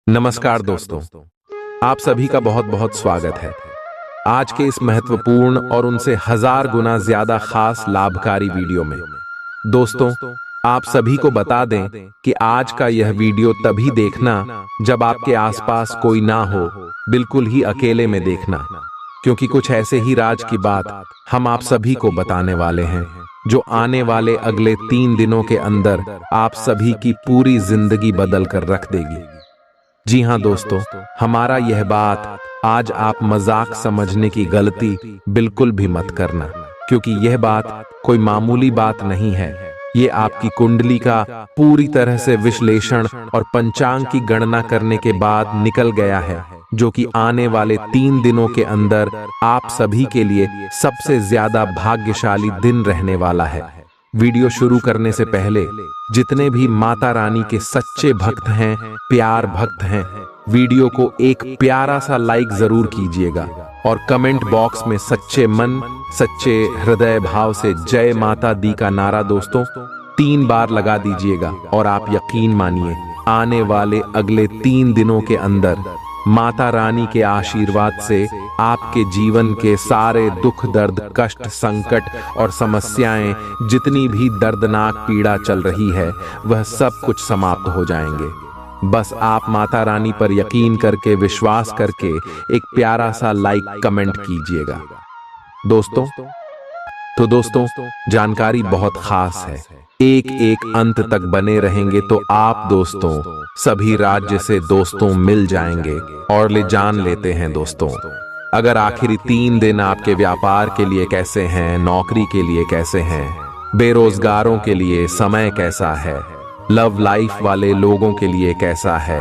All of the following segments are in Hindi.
नमस्कार दोस्तों, आप सभी का बहुत बहुत स्वागत है। आज के इस महत्वपूर्ण और उनसे हजार गुना ज्यादा खास लाभकारी वीडियो में दोस्तों, आप सभी को बता दें कि आज का यह वीडियो तभी देखना जब आपके आसपास कोई ना हो, बिल्कुल ही अकेले में देखना, क्योंकि कुछ ऐसे ही राज की बात हम आप सभी को बताने वाले हैं जो आने वाले अगले 3 दिनों के अंदर आप सभी की पूरी जिंदगी बदल कर रख देगी। जी हाँ दोस्तों, हमारा यह बात आज आप मजाक समझने की गलती बिल्कुल भी मत करना, क्योंकि यह बात कोई मामूली बात नहीं है। ये आपकी कुंडली का पूरी तरह से विश्लेषण और पंचांग की गणना करने के बाद निकल गया है, जो कि आने वाले 3 दिनों के अंदर आप सभी के लिए सबसे ज्यादा भाग्यशाली दिन रहने वाला है। वीडियो शुरू करने से पहले जितने भी माता रानी के सच्चे भक्त हैं, प्यार भक्त हैं, वीडियो को एक प्यारा सा लाइक जरूर कीजिएगा और कमेंट बॉक्स में सच्चे मन, सच्चे हृदय भाव से जय माता दी का नारा दोस्तों 3 बार लगा दीजिएगा। और आप यकीन मानिए, आने वाले अगले 3 दिनों के अंदर माता रानी के आशीर्वाद से आपके जीवन के सारे दुख दर्द, कष्ट, संकट और समस्याएं, जितनी भी दर्दनाक पीड़ा चल रही है, वह सब कुछ समाप्त हो जाएंगे। बस आप माता रानी पर यकीन करके, विश्वास करके एक प्यारा सा लाइक कमेंट कीजिएगा दोस्तों। तो दोस्तों, जानकारी बहुत खास है, एक एक अंत तक बने रहेंगे तो आप दोस्तों सभी राज्य से दोस्तों मिल जाएंगे और ले जान लेते हैं दोस्तों। अगर आखिरी 3 दिन आपके व्यापार के लिए कैसे हैं, नौकरी के लिए कैसे हैं, बेरोजगारों के लिए समय कैसा है, लव लाइफ वाले लोगों के लिए कैसा है,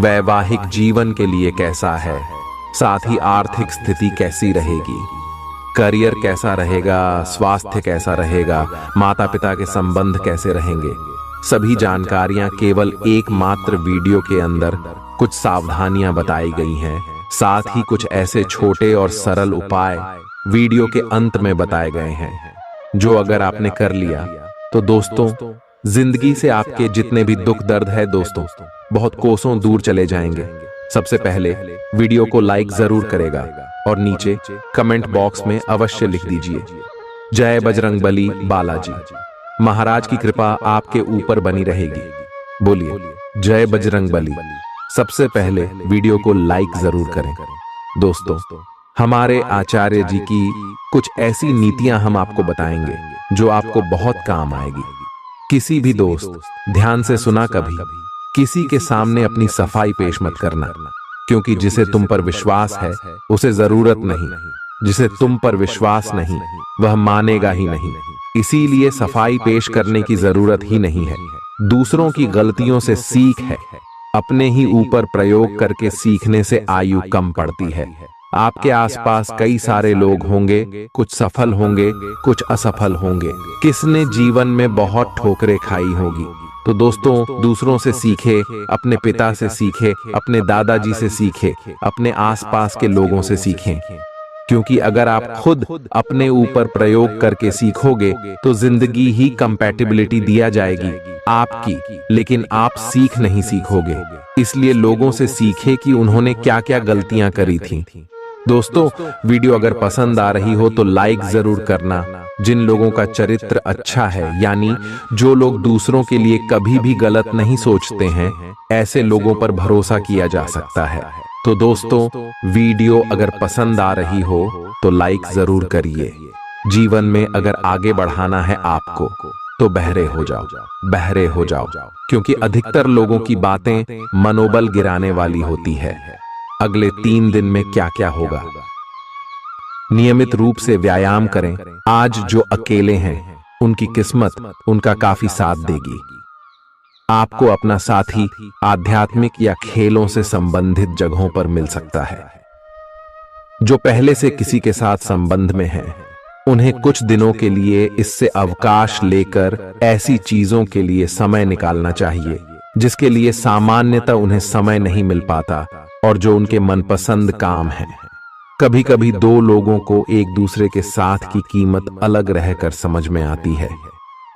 वैवाहिक जीवन के लिए कैसा है, साथ ही आर्थिक स्थिति कैसी रहेगी, करियर कैसा रहेगा, स्वास्थ्य कैसा रहेगा, माता पिता के संबंध कैसे रहेंगे, सभी जानकारियां केवल एकमात्र वीडियो के अंदर कुछ सावधानियां बताई गई हैं। साथ ही कुछ ऐसे छोटे और सरल उपाय वीडियो के अंत में बताए गए हैं, जो अगर आपने कर लिया तो दोस्तों जिंदगी से आपके जितने भी दुख दर्द है दोस्तों बहुत कोसों दूर चले जाएंगे। सबसे पहले वीडियो को लाइक जरूर करेगा और नीचे कमेंट बॉक्स में अवश्य लिख दीजिए जय बजरंगबली बालाजी। महाराज की कृपा आपके ऊपर बनी रहेगी। बोलिए जय बजरंगबली। सबसे पहले वीडियो को लाइक जरूर करें दोस्तों। हमारे आचार्य जी की कुछ ऐसी नीतियां हम आपको बताएंगे जो आपको बहुत काम आएगी। किसी भी दोस्त, ध्यान से सुना, कभी किसी के सामने अपनी सफाई पेश मत करना, क्योंकि जिसे तुम पर विश्वास है उसे जरूरत नहीं, जिसे तुम पर विश्वास नहीं वह मानेगा ही नहीं। इसीलिए सफाई पेश करने की जरूरत ही नहीं है। दूसरों की गलतियों से सीख है, अपने ही ऊपर प्रयोग करके सीखने से आयु कम पड़ती है। आपके आसपास कई सारे लोग होंगे, कुछ सफल होंगे, कुछ असफल होंगे, किसने जीवन में बहुत ठोकरें खाई होगी। तो दोस्तों दूसरों से सीखे, अपने पिता से सीखे, अपने दादाजी से सीखे, अपने आसपास के लोगों से सीखें, क्योंकि अगर आप खुद अपने ऊपर प्रयोग करके सीखोगे तो जिंदगी ही कंपैटिबिलिटी दिया जाएगी आपकी, लेकिन आप सीख नहीं सीखोगे। इसलिए लोगों से सीखे कि उन्होंने क्या क्या गलतियां करी थी। दोस्तों वीडियो अगर पसंद आ रही हो तो लाइक जरूर करना। जिन लोगों का चरित्र अच्छा है, यानी जो लोग दूसरों के लिए कभी भी गलत नहीं सोचते हैं, ऐसे लोगों पर भरोसा किया जा सकता है। तो दोस्तों वीडियो अगर पसंद आ रही हो तो लाइक जरूर करिए। जीवन में अगर आगे बढ़ाना है आपको तो बहरे हो जाओ, बहरे हो जाओ, क्योंकि अधिकतर लोगों की बातें मनोबल गिराने वाली होती है। अगले 3 दिन में क्या क्या होगा? नियमित रूप से व्यायाम करें। आज जो अकेले हैं उनकी किस्मत उनका काफी साथ देगी। आपको अपना साथी आध्यात्मिक या खेलों से संबंधित जगहों पर मिल सकता है। जो पहले से किसी के साथ संबंध में हैं, उन्हें कुछ दिनों के लिए इससे अवकाश लेकर ऐसी चीजों के लिए समय निकालना चाहिए जिसके लिए सामान्यतः उन्हें समय नहीं मिल पाता और जो उनके मनपसंद काम है। कभी कभी 2 लोगों को एक दूसरे के साथ की कीमत अलग रहकर समझ में आती है।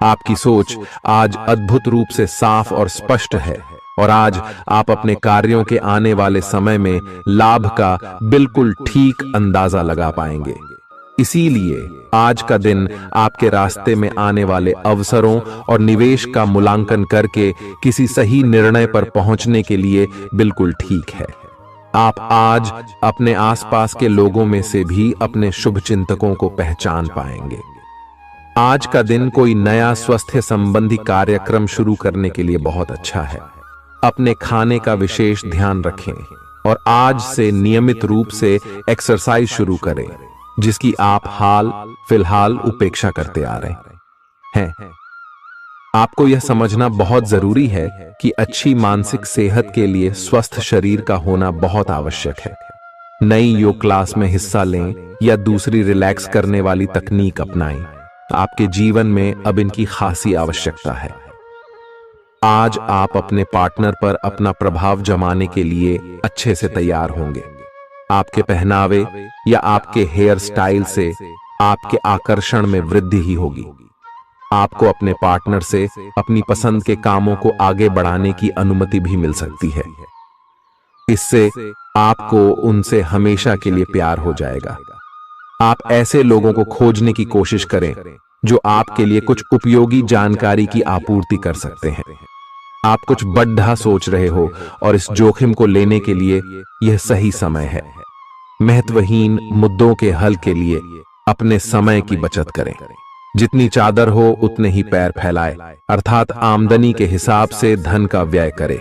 आपकी सोच आज अद्भुत रूप से साफ और स्पष्ट है। और आज आप अपने कार्यों के आने वाले समय में लाभ का बिल्कुल ठीक अंदाजा लगा पाएंगे। इसीलिए आज का दिन आपके रास्ते में आने वाले अवसरों और निवेश का मूल्यांकन करके किसी सही निर्णय पर पहुंचने के लिए बिल्कुल ठीक है। आप आज अपने आसपास के लोगों में से भी अपने शुभ चिंतकों को पहचान पाएंगे। आज का दिन कोई नया स्वास्थ्य संबंधी कार्यक्रम शुरू करने के लिए बहुत अच्छा है। अपने खाने का विशेष ध्यान रखें और आज से नियमित रूप से एक्सरसाइज शुरू करें, जिसकी आप हाल फिलहाल उपेक्षा करते आ रहे हैं। आपको यह समझना बहुत जरूरी है कि अच्छी मानसिक सेहत के लिए स्वस्थ शरीर का होना बहुत आवश्यक है। नई योग क्लास में हिस्सा लें या दूसरी रिलैक्स करने वाली तकनीक अपनाएं। आपके जीवन में अब इनकी खासी आवश्यकता है। आज आप अपने पार्टनर पर अपना प्रभाव जमाने के लिए अच्छे से तैयार होंगे। आपके पहनावे या आपके हेयर स्टाइल से आपके आकर्षण में वृद्धि ही होगी। आपको अपने पार्टनर से अपनी पसंद के कामों को आगे बढ़ाने की अनुमति भी मिल सकती है। इससे आपको उनसे हमेशा के लिए प्यार हो जाएगा। आप ऐसे लोगों को खोजने की कोशिश करें जो आपके लिए कुछ उपयोगी जानकारी की आपूर्ति कर सकते हैं। आप कुछ बड़ा सोच रहे हो और इस जोखिम को लेने के लिए यह सही समय है। महत्वहीन मुद्दों के हल के लिए अपने समय की बचत करें। जितनी चादर हो उतने ही पैर फैलाए, अर्थात आमदनी के हिसाब से धन का व्यय करें।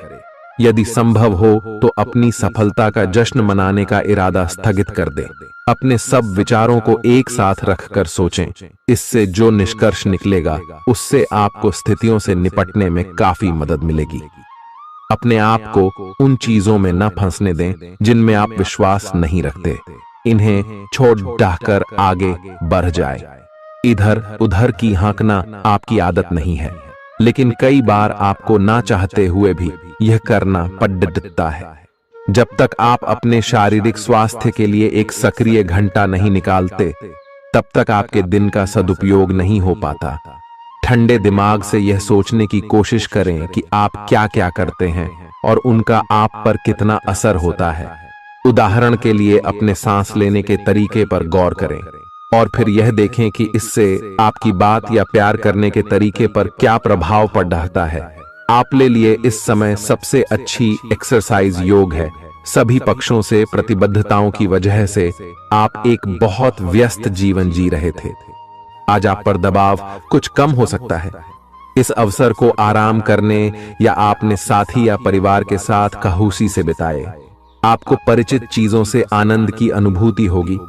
यदि संभव हो तो अपनी सफलता का जश्न मनाने का इरादा स्थगित कर दें। अपने सब विचारों को एक साथ रखकर सोचें। इससे जो निष्कर्ष निकलेगा उससे आपको स्थितियों से निपटने में काफी मदद मिलेगी। अपने आप को उन चीजों में न फंसने दें जिनमें आप विश्वास नहीं रखते। इन्हें छोड़ डाहकर आगे बढ़ जाए। इधर उधर की हाँकना आपकी आदत नहीं है, लेकिन कई बार आपको ना चाहते हुए भी यह करना पड़ता है। जब तक आप अपने शारीरिक स्वास्थ्य के लिए एक सक्रिय घंटा नहीं निकालते, तब तक आपके दिन का सदुपयोग नहीं हो पाता। ठंडे दिमाग से यह सोचने की कोशिश करें कि आप क्या क्या करते हैं और उनका आप पर कितना असर होता है। उदाहरण के लिए अपने सांस लेने के तरीके पर गौर करें और फिर यह देखें कि इससे आपकी बात या प्यार करने के तरीके पर क्या प्रभाव पड़ रहा है। आपके लिए इस समय सबसे अच्छी एक्सरसाइज योग है। सभी पक्षों से प्रतिबद्धताओं की वजह से आप एक बहुत व्यस्त जीवन जी रहे थे। आज आप पर दबाव कुछ कम हो सकता है। इस अवसर को आराम करने या आपने साथी या परिवार के साथ खहूसी से बिताए। आपको परिचित चीजों से आनंद की अनुभूति होगी।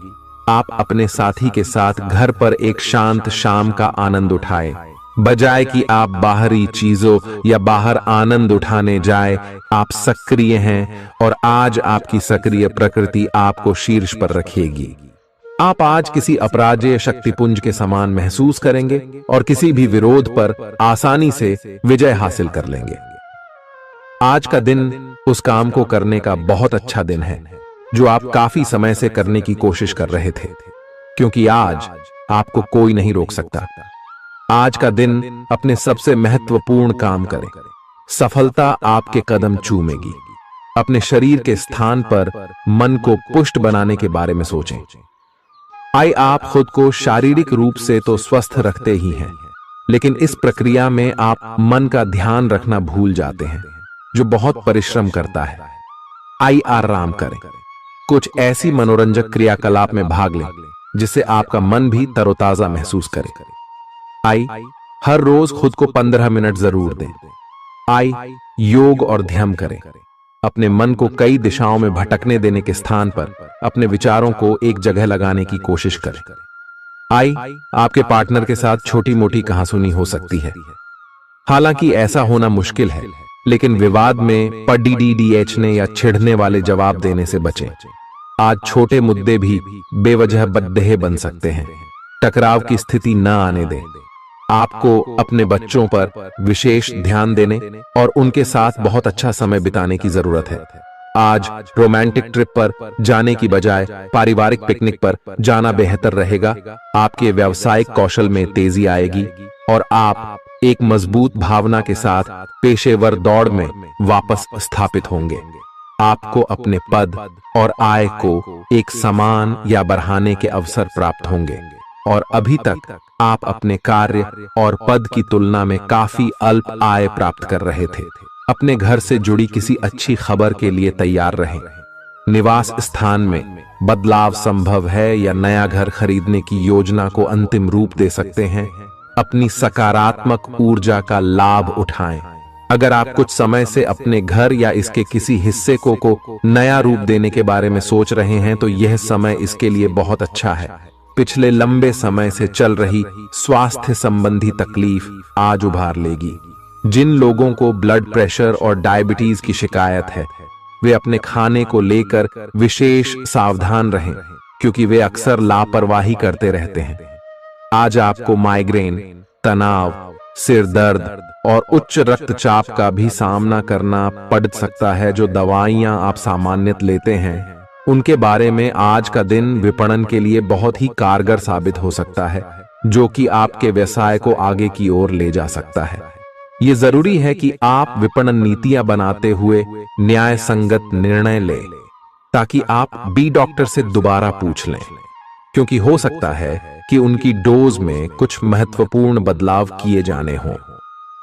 आप अपने साथी के साथ घर पर एक शांत शाम का आनंद उठाएं, बजाय कि आप बाहरी चीजों या बाहर आनंद उठाने जाए। आप सक्रिय हैं और आज आपकी सक्रिय प्रकृति आपको शीर्ष पर रखेगी। आप आज किसी अपराजेय शक्तिपुंज के समान महसूस करेंगे और किसी भी विरोध पर आसानी से विजय हासिल कर लेंगे। आज का दिन उस काम को करने का बहुत अच्छा दिन है जो आप काफी समय से करने की कोशिश कर रहे थे, क्योंकि आज आपको कोई नहीं रोक सकता। आज का दिन अपने सबसे महत्वपूर्ण काम करें। सफलता आपके कदम चूमेगी। अपने शरीर के स्थान पर मन को पुष्ट बनाने के बारे में सोचें। आप खुद को शारीरिक रूप से तो स्वस्थ रखते ही हैं, लेकिन इस प्रक्रिया में आप मन का ध्यान रखना भूल जाते हैं, जो बहुत परिश्रम करता है। आराम करें। कुछ ऐसी मनोरंजक क्रियाकलाप में भाग लें जिससे आपका मन भी तरोताजा महसूस करे। हर रोज खुद को 15 मिनट जरूर दें। योग और ध्यान करें। अपने मन को कई दिशाओं में भटकने देने के स्थान पर अपने विचारों को एक जगह लगाने की कोशिश करें। आपके पार्टनर के साथ छोटी मोटी कहासुनी हो सकती है। हालांकि ऐसा होना मुश्किल है, लेकिन विवाद में पढ़ने या छिड़ने वाले जवाब देने से बचें। आज छोटे मुद्दे भी बेवजह बद्देह बन सकते हैं। टकराव की स्थिति न आने दें। आपको अपने बच्चों पर विशेष ध्यान देने और उनके साथ बहुत अच्छा समय बिताने की जरूरत है। आज रोमांटिक ट्रिप पर जाने की बजाय पारिवारिक पिकनिक पर जाना बेहतर रहेगा। आपके व्यावसायिक कौशल में तेजी आएगी और आप एक मजबूत भावना के साथ पेशेवर दौड़ में वापस स्थापित होंगे। आपको अपने पद और आय को एक समान या बढ़ाने के अवसर प्राप्त होंगे और अभी तक आप अपने कार्य और पद की तुलना में काफी अल्प आय प्राप्त कर रहे थे। अपने घर से जुड़ी किसी अच्छी खबर के लिए तैयार रहें। निवास स्थान में बदलाव संभव है या नया घर खरीदने की योजना को अंतिम रूप दे सकते हैं। अपनी सकारात्मक ऊर्जा का लाभ उठाएं। अगर आप कुछ समय से अपने घर या इसके किसी हिस्से को नया रूप देने के बारे में सोच रहे हैं तो यह समय इसके लिए बहुत अच्छा है। पिछले लंबे समय से चल रही स्वास्थ्य संबंधी तकलीफ आज उभार लेगी। जिन लोगों को ब्लड प्रेशर और डायबिटीज की शिकायत है वे अपने खाने को लेकर विशेष सावधान रहें, क्योंकि वे अक्सर लापरवाही करते रहते हैं। आज आपको माइग्रेन, तनाव, सिर दर्द और उच्च रक्तचाप का भी सामना करना पड़ सकता है। जो दवाइयां आप सामान्यतः लेते हैं उनके बारे में आज का दिन विपणन के लिए बहुत ही कारगर साबित हो सकता है, जो कि आपके व्यवसाय को आगे की ओर ले जा सकता है। ये जरूरी है कि आप विपणन नीतियां बनाते हुए न्याय संगत निर्णय लें, ताकि आप बी डॉक्टर से दोबारा पूछ लें, क्योंकि हो सकता है कि उनकी डोज में कुछ महत्वपूर्ण बदलाव किए जाने हों।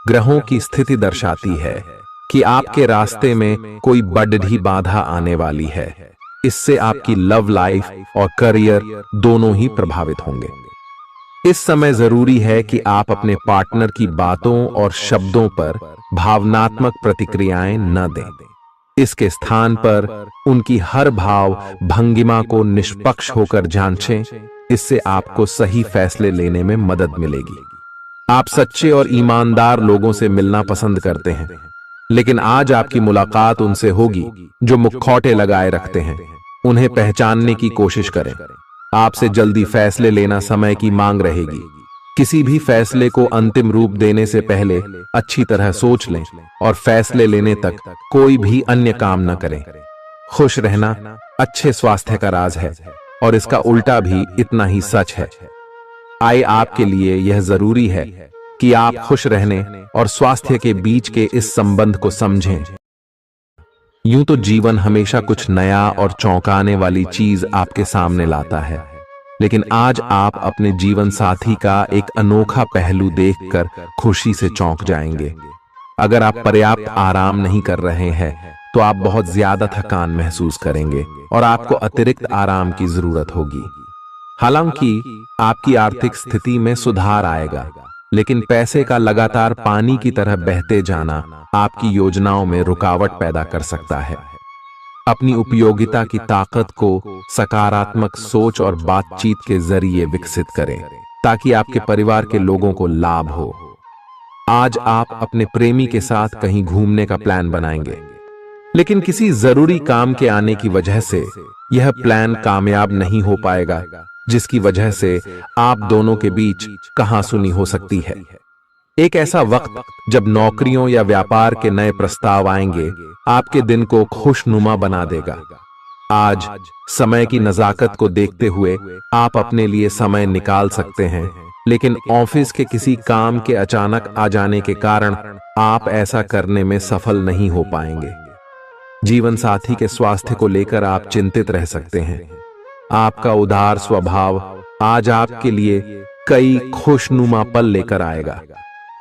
ग्रहों की स्थिति दर्शाती है कि आपके रास्ते में कोई बड़ी बाधा आने वाली है। इससे आपकी लव लाइफ और करियर दोनों ही प्रभावित होंगे। इस समय जरूरी है कि आप अपने पार्टनर की बातों और शब्दों पर भावनात्मक प्रतिक्रियाएं न दें। इसके स्थान पर उनकी हर भाव भंगिमा को निष्पक्ष होकर जांचें। इससे आपको सही फैसले लेने में मदद मिलेगी। आप सच्चे और ईमानदार लोगों से मिलना पसंद करते हैं, लेकिन आज आपकी मुलाकात उनसे होगी जो मुखौटे लगाए रखते हैं। उन्हें पहचानने की कोशिश करें। आपसे जल्दी फैसले लेना समय की मांग रहेगी। किसी भी फैसले को अंतिम रूप देने से पहले अच्छी तरह सोच लें और फैसले लेने तक कोई भी अन्य काम न करें। खुश रहना अच्छे स्वास्थ्य का राज है और इसका उल्टा भी इतना ही सच है। आय आपके लिए यह जरूरी है कि आप खुश रहने और स्वास्थ्य के बीच के इस संबंध को समझें। यूं तो जीवन हमेशा कुछ नया और चौंकाने वाली चीज आपके सामने लाता है, लेकिन आज आप अपने जीवन साथी का एक अनोखा पहलू देखकर खुशी से चौंक जाएंगे। अगर आप पर्याप्त आराम नहीं कर रहे हैं तो आप बहुत ज्यादा थकान महसूस करेंगे और आपको अतिरिक्त आराम की जरूरत होगी। हालांकि आपकी आर्थिक स्थिति में सुधार आएगा, लेकिन पैसे का लगातार पानी की तरह बहते जाना आपकी योजनाओं में रुकावट पैदा कर सकता है। अपनी उपयोगिता की ताकत को सकारात्मक सोच और बातचीत के जरिए विकसित करें, ताकि आपके परिवार के लोगों को लाभ हो। आज आप अपने प्रेमी के साथ कहीं घूमने का प्लान बनाएंगे, लेकिन किसी जरूरी काम के आने की वजह से यह प्लान कामयाब नहीं हो पाएगा, जिसकी वजह से आप दोनों के बीच कहासुनी हो सकती है। एक ऐसा वक्त जब नौकरियों या व्यापार के नए प्रस्ताव आएंगे आपके दिन को खुशनुमा बना देगा। आज समय की नजाकत को देखते हुए आप अपने लिए समय निकाल सकते हैं, लेकिन ऑफिस के किसी काम के अचानक आ जाने के कारण आप ऐसा करने में सफल नहीं हो पाएंगे। जीवन साथी के स्वास्थ्य को लेकर आप चिंतित रह सकते हैं। आपका उदार स्वभाव आज आपके लिए कई खुशनुमा पल लेकर आएगा।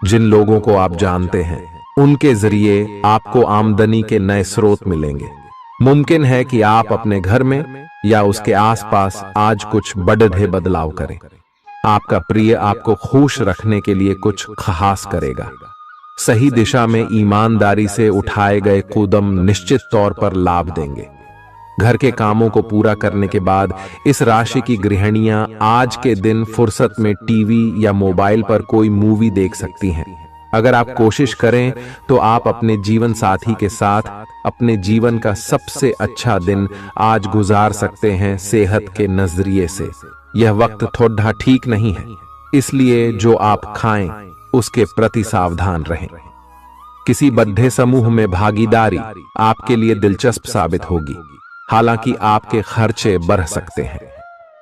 जिन लोगों को आप जानते हैं उनके जरिए आपको आमदनी के नए स्रोत मिलेंगे। मुमकिन है कि आप अपने घर में या उसके आसपास आज कुछ बड़े बदलाव करें। आपका प्रिय आपको खुश रखने के लिए कुछ खास करेगा। सही दिशा में ईमानदारी से उठाए गए कदम निश्चित तौर पर लाभ देंगे। घर के कामों को पूरा करने के बाद इस राशि की गृहिणियां आज के दिन फुर्सत में टीवी या मोबाइल पर कोई मूवी देख सकती हैं। अगर आप कोशिश करें तो आप अपने जीवन साथी के साथ अपने जीवन का सबसे अच्छा दिन आज गुजार सकते हैं। सेहत के नजरिए से यह वक्त थोड़ा ठीक नहीं है, इसलिए जो आप खाएं उसके प्रति सावधान रहें। किसी बद्धे समूह में भागीदारी आपके लिए दिलचस्प साबित होगी, हालांकि आपके खर्चे बढ़ सकते हैं।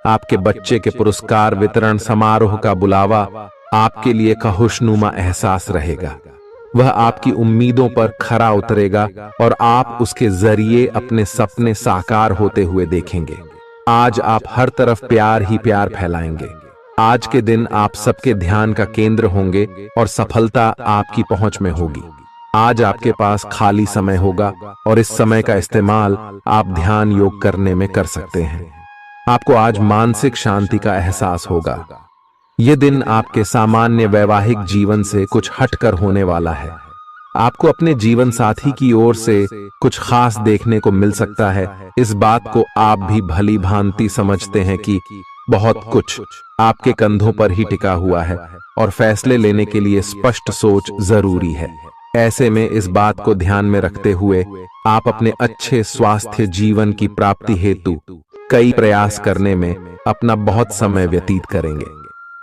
आपके बच्चे के पुरस्कार वितरण समारोह का बुलावा आपके लिए खुशनुमा एहसास रहेगा। वह आपकी उम्मीदों पर खरा उतरेगा और आप उसके जरिए अपने सपने साकार होते हुए देखेंगे। आज आप हर तरफ प्यार ही प्यार फैलाएंगे। आज के दिन आप सबके ध्यान का केंद्र होंगे और सफलता आपकी पहुंच में होगी। आज आपके पास खाली समय होगा और इस समय का इस्तेमाल आप ध्यान योग करने में कर सकते हैं। आपको आज मानसिक शांति का एहसास होगा। यह दिन आपके सामान्य वैवाहिक जीवन से कुछ हटकर होने वाला है। आपको अपने जीवन साथी की ओर से कुछ खास देखने को मिल सकता है। इस बात को आप भी भली भांति समझते हैं कि बहुत कुछ आपके कंधों पर ही टिका हुआ है और फैसले लेने के लिए स्पष्ट सोच जरूरी है। ऐसे में इस बात को ध्यान में रखते हुए आप अपने अच्छे स्वास्थ्य जीवन की प्राप्ति हेतु कई प्रयास करने में अपना बहुत समय व्यतीत करेंगे।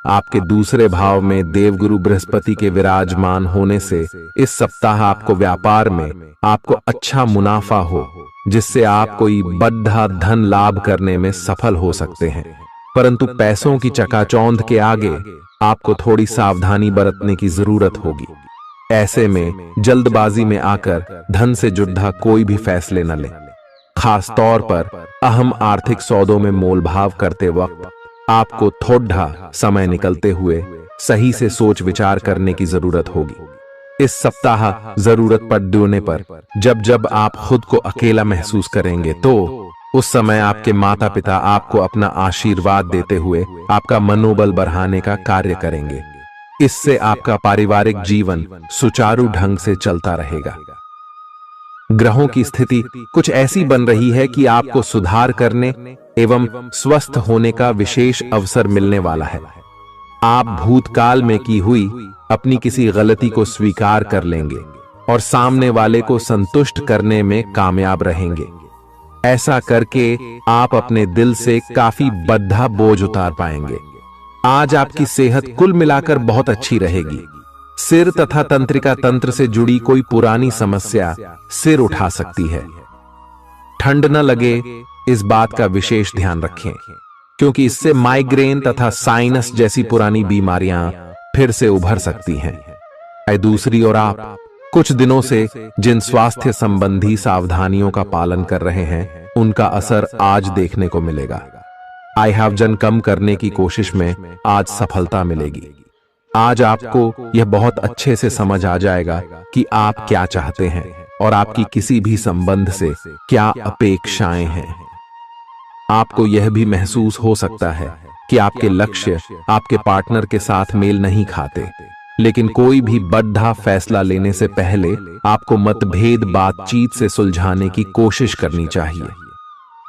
आपके दूसरे भाव में देवगुरु बृहस्पति के विराजमान होने से इस सप्ताह आपको व्यापार में आपको अच्छा मुनाफा हो, जिससे आप कोई बड़ा धन लाभ करने में सफल हो सकते हैं। परंतु पैसों की चकाचौंध के आगे आपको थोड़ी सावधानी बरतने की जरूरत होगी। ऐसे में जल्दबाजी में आकर धन से जुड़ा कोई भी फैसले न लें। खास तौर पर अहम आर्थिक सौदों में मोल भाव करते वक्त आपको थोड़ा समय निकलते हुए सही से सोच विचार करने की जरूरत होगी। इस सप्ताह जरूरत पड़ने पर जब जब आप खुद को अकेला महसूस करेंगे तो उस समय आपके माता पिता आपको अपना आशीर्वाद देते हुए आपका मनोबल बढ़ाने का कार्य करेंगे। इससे आपका पारिवारिक जीवन सुचारू ढंग से चलता रहेगा। ग्रहों की स्थिति कुछ ऐसी बन रही है कि आपको सुधार करने एवं स्वस्थ होने का विशेष अवसर मिलने वाला है। आप भूतकाल में की हुई अपनी किसी गलती को स्वीकार कर लेंगे और सामने वाले को संतुष्ट करने में कामयाब रहेंगे। ऐसा करके आप अपने दिल से काफी बद्धा बोझ उतार पाएंगे। आज आपकी सेहत कुल मिलाकर बहुत अच्छी रहेगी। सिर तथा तंत्रिका तंत्र से जुड़ी कोई पुरानी समस्या सिर उठा सकती है। ठंड न लगे इस बात का विशेष ध्यान रखें, क्योंकि इससे माइग्रेन तथा साइनस जैसी पुरानी बीमारियां फिर से उभर सकती हैं। दूसरी ओर आप कुछ दिनों से जिन स्वास्थ्य संबंधी सावधानियों का पालन कर रहे हैं, उनका असर आज देखने को मिलेगा। आई हैव वजन कम करने की कोशिश में आज सफलता मिलेगी। आज आपको यह बहुत अच्छे से समझ आ जाएगा कि आप क्या चाहते हैं और आपकी किसी भी संबंध से क्या अपेक्षाएं हैं। आपको यह भी महसूस हो सकता है कि आपके लक्ष्य आपके पार्टनर के साथ मेल नहीं खाते, लेकिन कोई भी बड़ा फैसला लेने से पहले आपको मतभेद बातचीत से सुलझाने की कोशिश करनी चाहिए।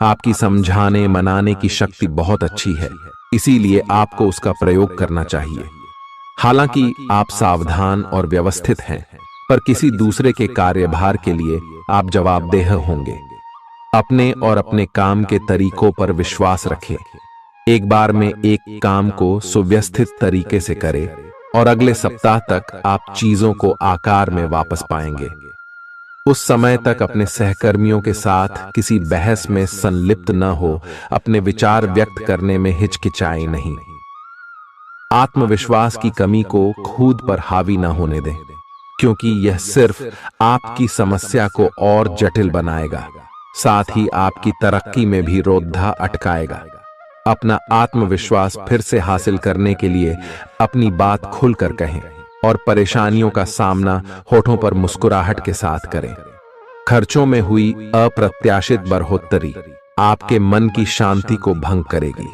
आपकी समझाने मनाने की शक्ति बहुत अच्छी है, इसीलिए आपको उसका प्रयोग करना चाहिए। हालांकि आप सावधान और व्यवस्थित हैं, पर किसी दूसरे के कार्यभार के लिए आप जवाबदेह होंगे। अपने और अपने काम के तरीकों पर विश्वास रखें। एक बार में एक काम को सुव्यवस्थित तरीके से करें और अगले सप्ताह तक आप चीजों को आकार में वापस पाएंगे। उस समय तक अपने सहकर्मियों के साथ किसी बहस में संलिप्त न हो, अपने विचार व्यक्त करने में हिचकिचाएं नहीं। आत्मविश्वास की कमी को खुद पर हावी न होने दें, क्योंकि यह सिर्फ आपकी समस्या को और जटिल बनाएगा, साथ ही आपकी तरक्की में भी रोधा अटकाएगा। अपना आत्मविश्वास फिर से हासिल करने के लिए अपनी बात खुलकर कहें और परेशानियों का सामना होठों पर मुस्कुराहट के साथ करें। खर्चों में हुई अप्रत्याशित बढ़ोतरी आपके मन की शांति को भंग करेगी।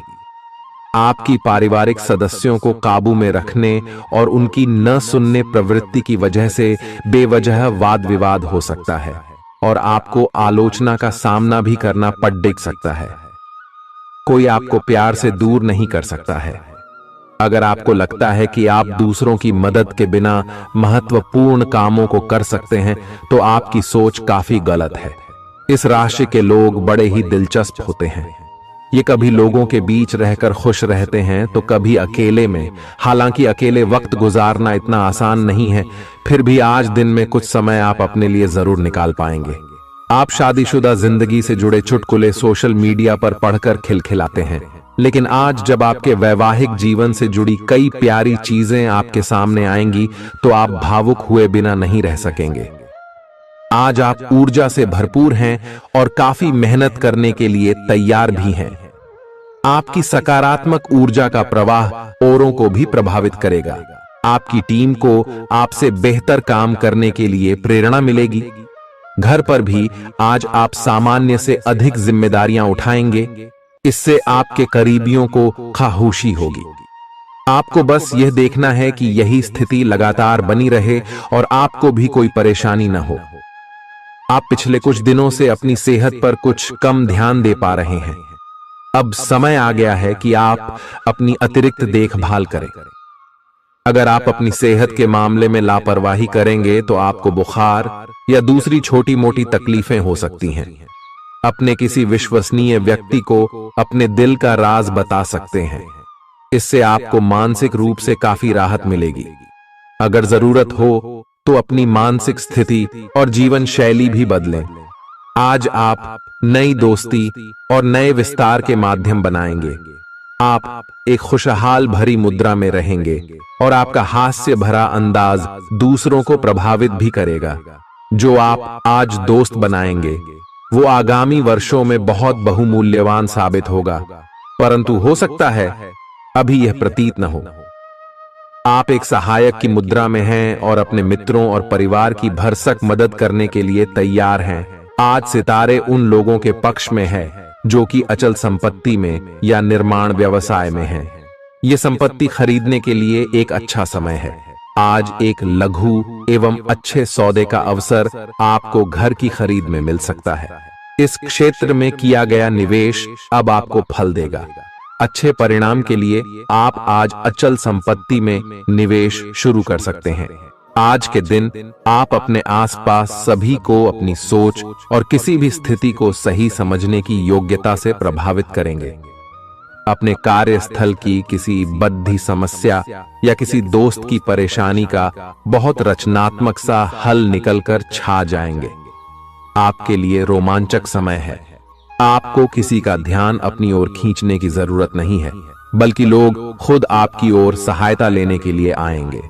आपकी पारिवारिक सदस्यों को काबू में रखने और उनकी न सुनने प्रवृत्ति की वजह से बेवजह वाद विवाद हो सकता है और आपको आलोचना का सामना भी करना पड़ सकता है। कोई आपको प्यार से दूर नहीं कर सकता है। अगर आपको लगता है कि आप दूसरों की मदद के बिना महत्वपूर्ण कामों को कर सकते हैं, तो आपकी सोच काफी गलत है। इस राशि के लोग बड़े ही दिलचस्प होते हैं। ये कभी लोगों के बीच रहकर खुश रहते हैं तो कभी अकेले में। हालांकि अकेले वक्त गुजारना इतना आसान नहीं है, फिर भी आज दिन में कुछ समय आप अपने लिए जरूर निकाल पाएंगे। आप शादीशुदा जिंदगी से जुड़े चुटकुले सोशल मीडिया पर पढ़कर खिलखिलाते हैं। लेकिन आज जब आपके वैवाहिक जीवन से जुड़ी कई प्यारी चीजें आपके सामने आएंगी तो आप भावुक हुए बिना नहीं रह सकेंगे। आज आप ऊर्जा से भरपूर हैं और काफी मेहनत करने के लिए तैयार भी हैं। आपकी सकारात्मक ऊर्जा का प्रवाह औरों को भी प्रभावित करेगा। आपकी टीम को आपसे बेहतर काम करने के लिए प्रेरणा मिलेगी। घर पर भी आज आप सामान्य से अधिक जिम्मेदारियां उठाएंगे। इससे आपके करीबियों को खामोशी होगी। आपको बस यह देखना है कि यही स्थिति लगातार बनी रहे और आपको भी कोई परेशानी न हो। आप पिछले कुछ दिनों से अपनी सेहत पर कुछ कम ध्यान दे पा रहे हैं। अब समय आ गया है कि आप अपनी अतिरिक्त देखभाल करें। अगर आप अपनी सेहत के मामले में लापरवाही करेंगे तो आपको बुखार या दूसरी छोटी मोटी तकलीफें हो सकती हैं। अपने किसी विश्वसनीय व्यक्ति को अपने दिल का राज बता सकते हैं। इससे आपको मानसिक रूप से काफी राहत मिलेगी। अगर जरूरत हो तो अपनी मानसिक स्थिति और जीवन शैली भी बदलें। आज आप नई दोस्ती और नए विस्तार के माध्यम बनाएंगे। आप एक खुशहाल भरी मुद्रा में रहेंगे और आपका हास्य भरा अंदाज दूसरों को प्रभावित भी करेगा। जो आप आज दोस्त बनाएंगे वो आगामी वर्षों में बहुत बहुमूल्यवान साबित होगा, परंतु हो सकता है अभी यह प्रतीत न हो। आप एक सहायक की मुद्रा में हैं और अपने मित्रों और परिवार की भरसक मदद करने के लिए तैयार हैं। आज सितारे उन लोगों के पक्ष में है जो कि अचल संपत्ति में या निर्माण व्यवसाय में हैं। ये संपत्ति खरीदने के लिए एक अच्छा समय है। आज एक लघु एवं अच्छे सौदे का अवसर आपको घर की खरीद में मिल सकता है। इस क्षेत्र में किया गया निवेश अब आपको फल देगा। अच्छे परिणाम के लिए आप आज अचल संपत्ति में निवेश शुरू कर सकते हैं। आज के दिन आप अपने आसपास सभी को अपनी सोच और किसी भी स्थिति को सही समझने की योग्यता से प्रभावित करेंगे। अपने कार्यस्थल की किसी बद्धी समस्या या किसी दोस्त की परेशानी का बहुत रचनात्मक सा हल निकलकर छा जाएंगे। आपके लिए रोमांचक समय है। आपको किसी का ध्यान अपनी ओर खींचने की जरूरत नहीं है, बल्कि लोग खुद आपकी ओर सहायता लेने के लिए आएंगे।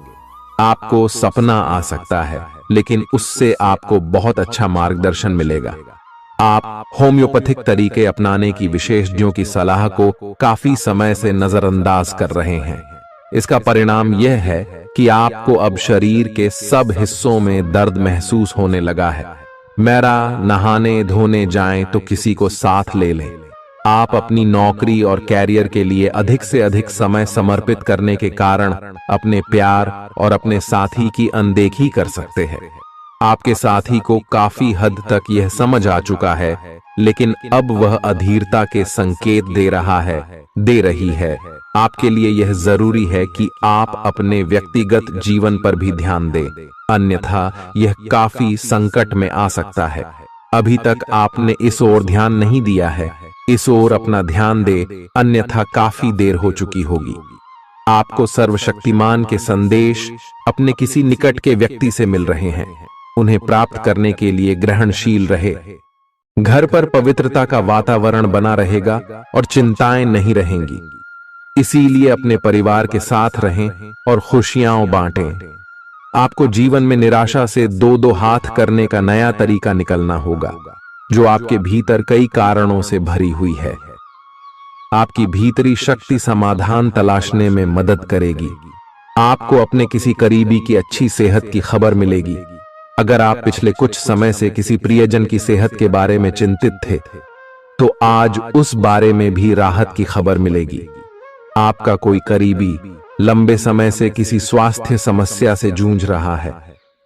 आपको सपना आ सकता है, लेकिन उससे आपको बहुत अच्छा मार्गदर्शन मिलेगा। आप होम्योपैथिक तरीके अपनाने की विशेषज्ञों की सलाह को काफी समय से नजरअंदाज कर रहे हैं। इसका परिणाम यह है कि आपको अब शरीर के सब हिस्सों में दर्द महसूस होने लगा है। मेरा नहाने धोने जाएं तो किसी को साथ ले लें। आप अपनी नौकरी और कैरियर के लिए अधिक से अधिक समय समर्पित करने के कारण अपने प्यार और अपने साथी की अनदेखी कर सकते हैं। आपके साथी को काफी हद तक यह समझ आ चुका है, लेकिन अब वह अधीरता के संकेत दे रही है। आपके लिए यह जरूरी है कि आप अपने व्यक्तिगत जीवन पर भी ध्यान दें, अन्यथा यह काफी संकट में आ सकता है। अभी तक आपने इस ओर ध्यान नहीं दिया है, इस ओर अपना ध्यान दे, अन्यथा काफी देर हो चुकी होगी। आपको सर्वशक्तिमान के संदेश अपने किसी निकट के व्यक्ति से मिल रहे हैं। उन्हें प्राप्त करने के लिए ग्रहणशील रहे। घर पर पवित्रता का वातावरण बना रहेगा और चिंताएं नहीं रहेंगी। इसीलिए अपने परिवार के साथ रहें और खुशियां बांटें। आपको जीवन में निराशा से दो दो हाथ करने का नया तरीका निकलना होगा, जो आपके भीतर कई कारणों से भरी हुई है। आपकी भीतरी शक्ति समाधान तलाशने में मदद करेगी। आपको अपने किसी करीबी की अच्छी सेहत की खबर मिलेगी। अगर आप पिछले कुछ समय से किसी प्रियजन की सेहत के बारे में चिंतित थे, तो आज उस बारे में भी राहत की खबर मिलेगी। आपका कोई करीबी लंबे समय से किसी स्वास्थ्य समस्या से जूझ रहा है,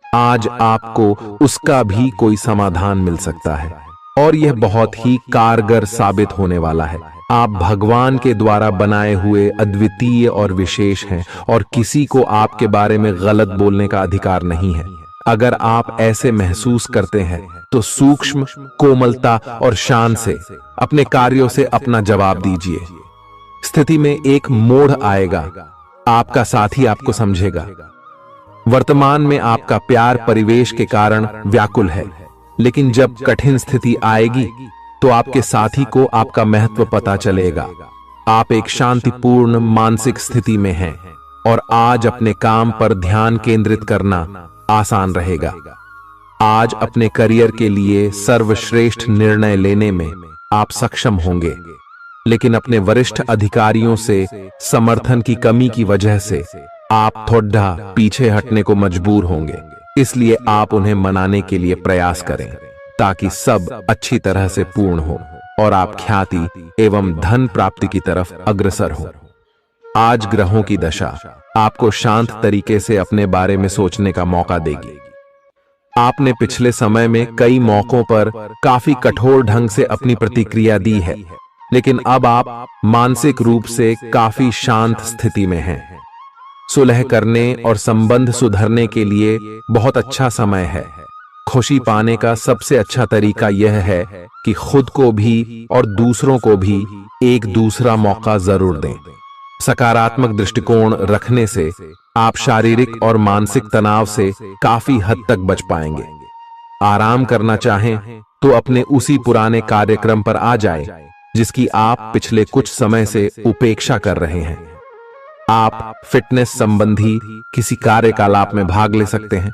आज आपको उसका भी कोई समाधान मिल सकता है और यह बहुत ही कारगर साबित होने वाला है। आप भगवान के द्वारा बनाए हुए अद्वितीय और विशेष हैं और किसी को आपके बारे में गलत बोलने का अधिकार नहीं है। अगर आप ऐसे महसूस करते हैं तो सूक्ष्म कोमलता और शान से अपने कार्यों से अपना जवाब दीजिए। स्थिति में एक मोड़ आएगा, आपका साथी आपको समझेगा। वर्तमान में आपका प्यार परिवेश के कारण व्याकुल है, लेकिन जब कठिन स्थिति आएगी तो आपके साथी को आपका महत्व पता चलेगा। आप एक शांतिपूर्ण मानसिक स्थिति में हैं और आज अपने काम पर ध्यान केंद्रित करना आसान रहेगा। आज अपने करियर के लिए सर्वश्रेष्ठ निर्णय लेने में आप सक्षम होंगे, लेकिन अपने वरिष्ठ अधिकारियों से समर्थन की कमी की वजह से आप थोड़ा पीछे हटने को मजबूर होंगे। इसलिए आप उन्हें मनाने के लिए प्रयास करें ताकि सब अच्छी तरह से पूर्ण हो और आप ख्याति एवं धन प्राप्ति की तरफ अग्रसर हो। आज ग्रहों की दशा आपको शांत तरीके से अपने बारे में सोचने का मौका देगी। आपने पिछले समय में कई मौकों पर काफी कठोर ढंग से अपनी प्रतिक्रिया दी है, लेकिन अब आप मानसिक रूप से काफी शांत स्थिति में हैं। सुलह करने और संबंध सुधरने के लिए बहुत अच्छा समय है। खुशी पाने का सबसे अच्छा तरीका यह है कि खुद को भी और दूसरों को भी एक दूसरा मौका जरूर दें। सकारात्मक दृष्टिकोण रखने से आप शारीरिक और मानसिक तनाव से काफी हद तक बच पाएंगे। आराम करना चाहें तो अपने उसी पुराने कार्यक्रम पर आ जाएं, जिसकी आप पिछले कुछ समय से उपेक्षा कर रहे हैं। आप फिटनेस संबंधी किसी कार्यकलाप में भाग ले सकते हैं।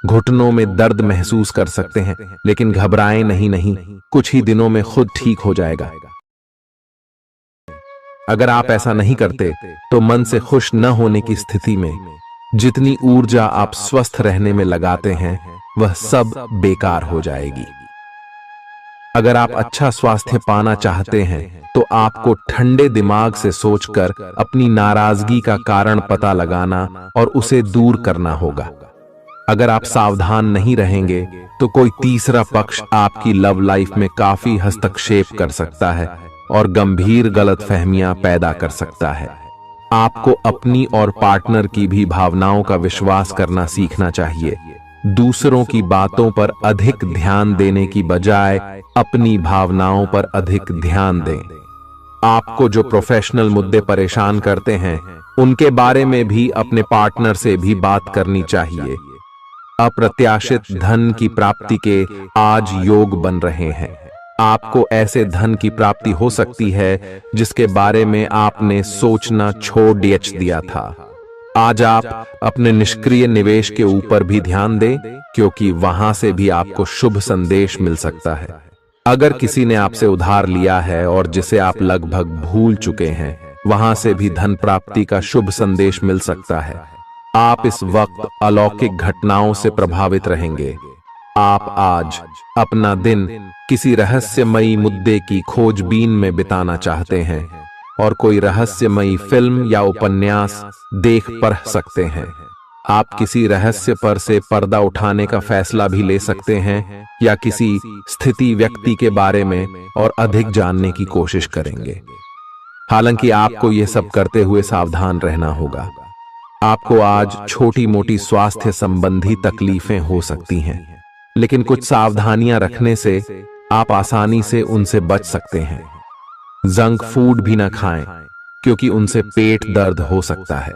घुटनों में दर्द महसूस कर सकते हैं, लेकिन घबराएं नहीं, कुछ ही दिनों में खुद ठीक हो जाएगा। अगर आप ऐसा नहीं करते तो मन से खुश न होने की स्थिति में जितनी ऊर्जा आप स्वस्थ रहने में लगाते हैं वह सब बेकार हो जाएगी। अगर आप अच्छा स्वास्थ्य पाना चाहते हैं तो आपको ठंडे दिमाग से सोचकर अपनी नाराजगी का कारण पता लगाना और उसे दूर करना होगा। अगर आप सावधान नहीं रहेंगे तो कोई तीसरा पक्ष आपकी लव लाइफ में काफी हस्तक्षेप कर सकता है और गंभीर गलतफहमियां पैदा कर सकता है। आपको अपनी और पार्टनर की भी भावनाओं का विश्वास करना सीखना चाहिए। दूसरों की बातों पर अधिक ध्यान देने की बजाय अपनी भावनाओं पर अधिक ध्यान दें। आपको जो प्रोफेशनल मुद्दे परेशान करते हैं उनके बारे में भी अपने पार्टनर से भी बात करनी चाहिए। अप्रत्याशित धन की प्राप्ति के आज योग बन रहे हैं। आपको ऐसे धन की प्राप्ति हो सकती है जिसके बारे में आपने सोचना छोड़ दिया था। आज आप अपने निष्क्रिय निवेश के ऊपर भी ध्यान दें, क्योंकि वहां से भी आपको शुभ संदेश मिल सकता है। अगर किसी ने आपसे उधार लिया है और जिसे आप लगभग भूल चुके हैं, वहां से भी धन प्राप्ति का शुभ संदेश मिल सकता है। आप इस वक्त अलौकिक घटनाओं से प्रभावित रहेंगे। आप आज अपना दिन किसी रहस्यमयी मुद्दे की खोजबीन में बिताना चाहते हैं और कोई रहस्यमयी फिल्म या उपन्यास देख पढ़ सकते हैं। आप किसी रहस्य पर से पर्दा उठाने का फैसला भी ले सकते हैं या किसी स्थिति व्यक्ति के बारे में और अधिक जानने की कोशिश करेंगे। हालांकि आपको यह सब करते हुए सावधान रहना होगा। आपको आज छोटी मोटी स्वास्थ्य संबंधी तकलीफें हो सकती हैं, लेकिन कुछ सावधानियां रखने से आप आसानी से उनसे बच सकते हैं। जंक फूड भी न खाएं, क्योंकि उनसे पेट दर्द हो सकता है।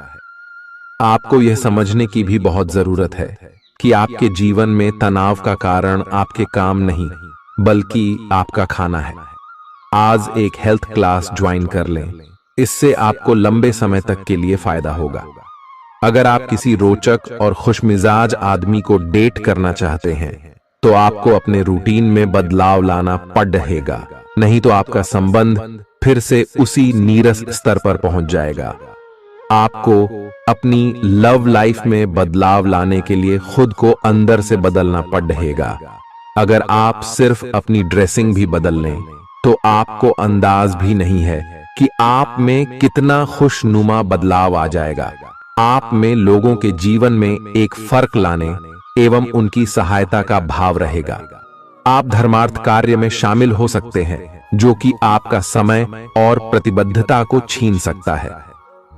आपको यह समझने की भी बहुत जरूरत है कि आपके जीवन में तनाव का कारण आपके काम नहीं, बल्कि आपका खाना है। आज एक हेल्थ क्लास ज्वाइन कर लें, इससे आपको लंबे समय तक के लिए फायदा होगा। अगर आप किसी रोचक और खुशमिजाज आदमी को डेट करना चाहते हैं तो आपको अपने रूटीन में बदलाव लाना पड़ेगा, नहीं तो आपका संबंध फिर से उसी नीरस स्तर पर पहुंच जाएगा। आपको अपनी लव लाइफ में बदलाव लाने के लिए खुद को अंदर से बदलना पड़ेगा। अगर आप सिर्फ अपनी ड्रेसिंग भी बदल लें तो आपको अंदाज भी नहीं है कि आप में कितना खुशनुमा बदलाव आ जाएगा। आप में लोगों के जीवन में एक फर्क लाने एवं उनकी सहायता का भाव रहेगा। आप धर्मार्थ कार्य में शामिल हो सकते हैं, जो कि आपका समय और प्रतिबद्धता को छीन सकता है।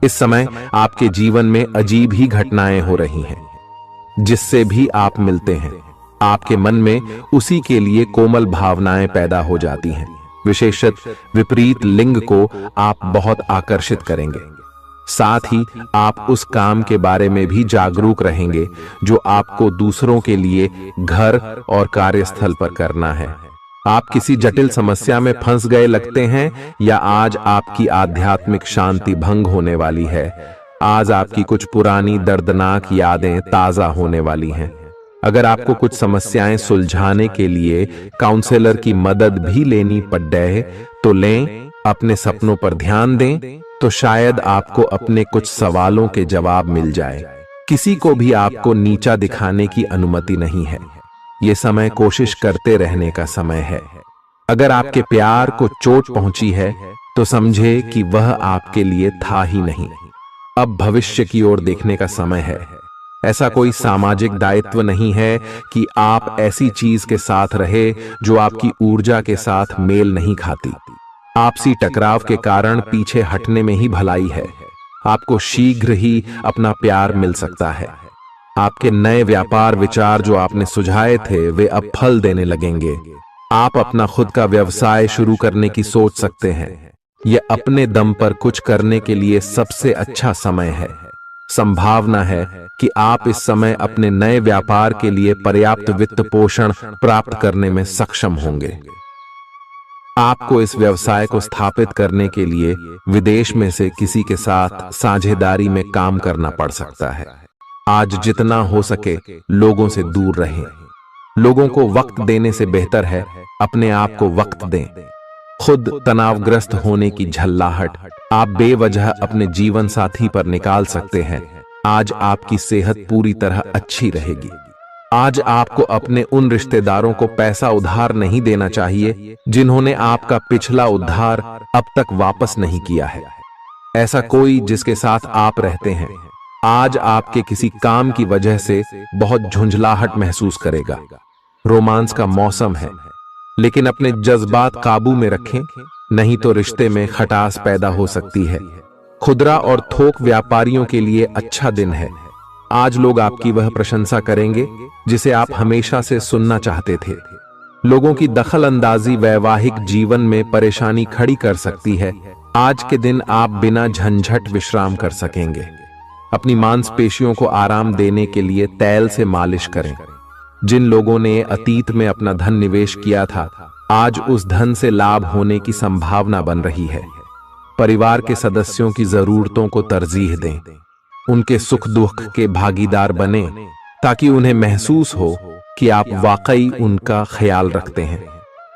इस समय आपके जीवन में अजीब ही घटनाएं हो रही हैं, जिससे भी आप मिलते हैं आपके मन में उसी के लिए कोमल भावनाएं पैदा हो जाती हैं। विशेषत विपरीत लिंग को आप बहुत आकर्षित करेंगे। साथ ही आप उस काम के बारे में भी जागरूक रहेंगे जो आपको दूसरों के लिए घर और कार्यस्थल पर करना है। आप किसी जटिल समस्या में फंस गए लगते हैं, या आज आपकी आध्यात्मिक शांति भंग होने वाली है। आज आपकी कुछ पुरानी दर्दनाक यादें ताजा होने वाली हैं। अगर आपको कुछ समस्याएं सुलझाने के लिए काउंसलर की मदद भी लेनी पड़ जाए तो लें। अपने सपनों पर ध्यान दें तो शायद आपको अपने कुछ सवालों के जवाब मिल जाए। किसी को भी आपको नीचा दिखाने की अनुमति नहीं है। ये समय कोशिश करते रहने का समय है। अगर आपके प्यार को चोट पहुंची है तो समझे कि वह आपके लिए था ही नहीं। अब भविष्य की ओर देखने का समय है। ऐसा कोई सामाजिक दायित्व नहीं है कि आप ऐसी चीज के साथ रहे जो आपकी ऊर्जा के साथ मेल नहीं खाती। आपसी टकराव के कारण पीछे हटने में ही भलाई है। आपको शीघ्र ही अपना प्यार मिल सकता है। आपके नए व्यापार विचार जो आपने सुझाए थे वे अब फल देने लगेंगे। आप अपना खुद का व्यवसाय शुरू करने की सोच सकते हैं। यह अपने दम पर कुछ करने के लिए सबसे अच्छा समय है। संभावना है कि आप इस समय अपने नए व्यापार के लिए पर्याप्त वित्त पोषण प्राप्त करने में सक्षम होंगे। आपको इस व्यवसाय को स्थापित करने के लिए विदेश में से किसी के साथ साझेदारी में काम करना पड़ सकता है। आज जितना हो सके लोगों से दूर रहें। लोगों को वक्त देने से बेहतर है अपने आप को वक्त दें। खुद तनावग्रस्त होने की झल्लाहट आप बेवजह अपने जीवन साथी पर निकाल सकते हैं। आज आपकी सेहत पूरी तरह अच्छी रहेगी। आज आपको अपने उन रिश्तेदारों को पैसा उधार नहीं देना चाहिए जिन्होंने आपका पिछला उधार अब तक वापस नहीं किया है। ऐसा कोई जिसके साथ आप रहते हैं आज आपके किसी काम की वजह से बहुत झुंझलाहट महसूस करेगा। रोमांस का मौसम है, लेकिन अपने जज्बात काबू में रखें, नहीं तो रिश्ते में खटास पैदा हो सकती है। खुदरा और थोक व्यापारियों के लिए अच्छा दिन है। आज लोग आपकी वह प्रशंसा करेंगे जिसे आप हमेशा से सुनना चाहते थे। लोगों की दखल अंदाजी वैवाहिक जीवन में परेशानी खड़ी कर सकती है। आज के दिन आप बिना झंझट विश्राम कर सकेंगे। अपनी मांसपेशियों को आराम देने के लिए तेल से मालिश करें। जिन लोगों ने अतीत में अपना धन निवेश किया था आज उस धन से लाभ होने की संभावना बन रही है। परिवार के सदस्यों की जरूरतों को तरजीह दें। उनके सुख दुख के भागीदार बने ताकि उन्हें महसूस हो कि आप वाकई उनका ख्याल रखते हैं।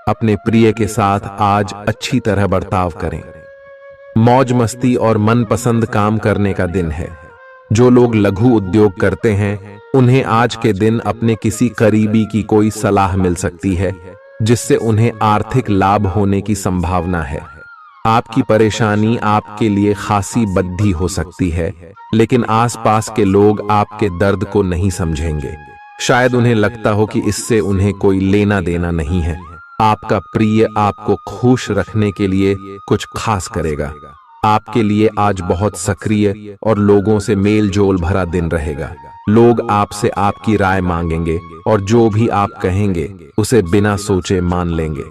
अपने प्रिय के साथ आज अच्छी तरह बर्ताव करें। मौज मस्ती और मनपसंद काम करने का दिन है। जो लोग लघु उद्योग करते हैं उन्हें आज के दिन अपने किसी करीबी की कोई सलाह मिल सकती है जिससे उन्हें आर्थिक लाभ होने की संभावना है। आपकी परेशानी आपके लिए खासी बद्धी हो सकती है, लेकिन आसपास के लोग आपके दर्द को नहीं समझेंगे। शायद उन्हें लगता हो कि इससे उन्हें कोई लेना देना नहीं है। आपका प्रिय आपको खुश रखने के लिए कुछ खास करेगा। आपके लिए आज बहुत सक्रिय और लोगों से मेल जोल भरा दिन रहेगा। लोग आपसे आपकी राय मांगेंगे और जो भी आप कहेंगे उसे बिना सोचे मान लेंगे।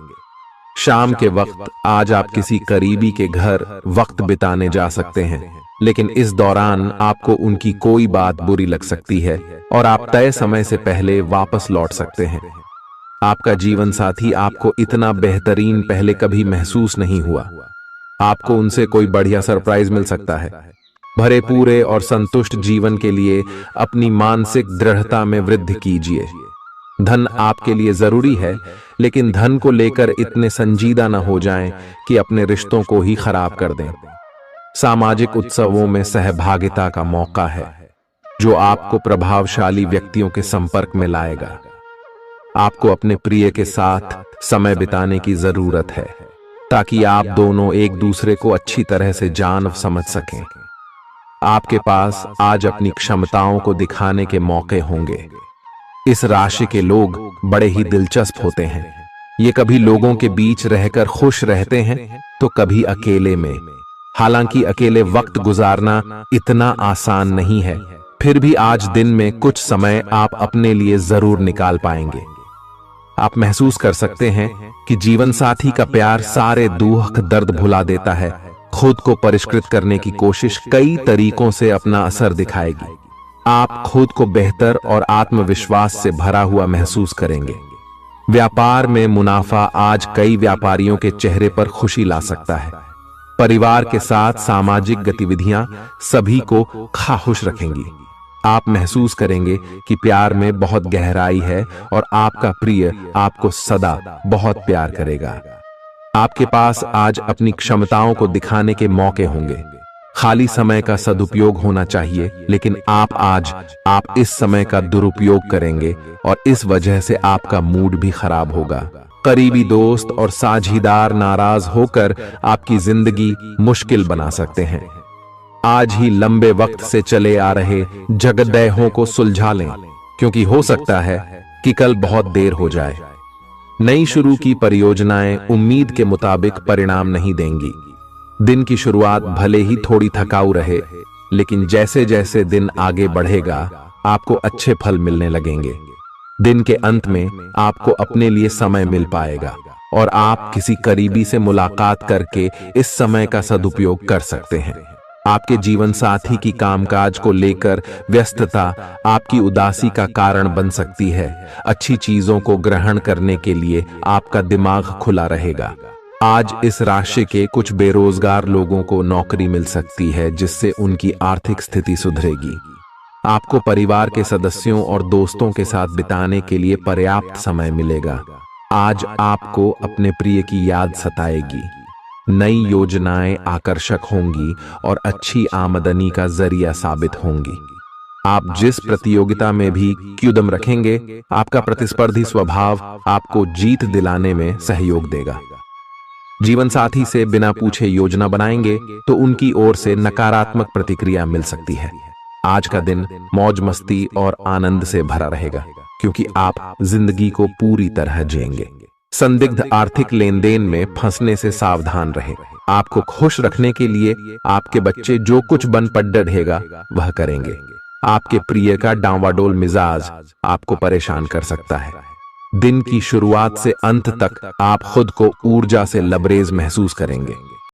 शाम के वक्त आज आप किसी करीबी के घर वक्त बिताने जा सकते हैं, लेकिन इस दौरान आपको उनकी कोई बात बुरी लग सकती है और आप तय समय से पहले वापस लौट सकते हैं। आपका जीवन साथी आपको इतना बेहतरीन पहले कभी महसूस नहीं हुआ। आपको उनसे कोई बढ़िया सरप्राइज मिल सकता है। भरे पूरे और संतुष्ट जीवन के लिए अपनी मानसिक दृढ़ता में वृद्धि कीजिए। धन आपके लिए जरूरी है, लेकिन धन को लेकर इतने संजीदा न हो जाएं कि अपने रिश्तों को ही खराब कर दें। सामाजिक उत्सवों में सहभागिता का मौका है जो आपको प्रभावशाली व्यक्तियों के संपर्क में लाएगा। आपको अपने प्रिय के साथ समय बिताने की जरूरत है ताकि आप दोनों एक दूसरे को अच्छी तरह से जान समझ सकें। आपके पास आज अपनी क्षमताओं को दिखाने के मौके होंगे। इस राशि के लोग बड़े ही दिलचस्प होते हैं। ये कभी लोगों के बीच रहकर खुश रहते हैं तो कभी अकेले में। हालांकि अकेले वक्त गुजारना इतना आसान नहीं है, फिर भी आज दिन में कुछ समय आप अपने लिए जरूर निकाल पाएंगे। आप महसूस कर सकते हैं कि जीवन साथी का प्यार सारे दुख दर्द भुला देता है। खुद को परिष्कृत करने की कोशिश कई तरीकों से अपना असर दिखाएगी। आप खुद को बेहतर और आत्मविश्वास से भरा हुआ महसूस करेंगे। व्यापार में मुनाफा आज कई व्यापारियों के चेहरे पर खुशी ला सकता है। परिवार के साथ सामाजिक गतिविधियां सभी को खुश रखेंगी। आप महसूस करेंगे कि प्यार में बहुत गहराई है और आपका प्रिय आपको सदा बहुत प्यार करेगा। आपके पास आज अपनी क्षमताओं को दिखाने के मौके होंगे। खाली समय का सदुपयोग होना चाहिए, लेकिन आप इस समय का दुरुपयोग करेंगे और इस वजह से आपका मूड भी खराब होगा। करीबी दोस्त और साझीदार नाराज होकर आपकी जिंदगी मुश्किल बना सकते हैं। आज ही लंबे वक्त से चले आ रहे झगड़ों को सुलझा लें, क्योंकि हो सकता है कि कल बहुत देर हो जाए। नई शुरू की परियोजनाएं उम्मीद के मुताबिक परिणाम नहीं देंगी। दिन की शुरुआत भले ही थोड़ी थकाऊ रहे, लेकिन जैसे जैसे दिन आगे बढ़ेगा आपको अच्छे फल मिलने लगेंगे। दिन के अंत में आपको अपने लिए समय मिल पाएगा और आप किसी करीबी से मुलाकात करके इस समय का सदुपयोग कर सकते हैं। आपके जीवन साथी की कामकाज को लेकर व्यस्तता आपकी उदासी का कारण बन सकती है। अच्छी चीजों को ग्रहण करने के लिए आपका दिमाग खुला रहेगा। आज इस राशि के कुछ बेरोजगार लोगों को नौकरी मिल सकती है, जिससे उनकी आर्थिक स्थिति सुधरेगी। आपको परिवार के सदस्यों और दोस्तों के साथ बिताने के लिए पर्याप्त समय मिलेगा। आज आपको अपने प्रिय की याद सताएगी। नई योजनाएं आकर्षक होंगी और अच्छी आमदनी का जरिया साबित होंगी। आप जिस प्रतियोगिता में भी कदम रखेंगे, आपका प्रतिस्पर्धी स्वभाव आपको जीत दिलाने में सहयोग देगा। जीवन साथी से बिना पूछे योजना बनाएंगे तो उनकी ओर से नकारात्मक प्रतिक्रिया मिल सकती है। आज का दिन मौज मस्ती और आनंद से भरा रहेगा, क्योंकि आप जिंदगी को पूरी तरह जिएंगे। संदिग्ध आर्थिक लेन देन में फंसने से सावधान रहें। आपको खुश रखने के लिए आपके बच्चे जो कुछ बन पढ़ रहेगा वह करेंगे। आपके प्रिय का डांवाडोल मिजाज आपको परेशान कर सकता है। दिन की शुरुआत से अंत तक आप खुद को ऊर्जा से लबरेज महसूस करेंगे।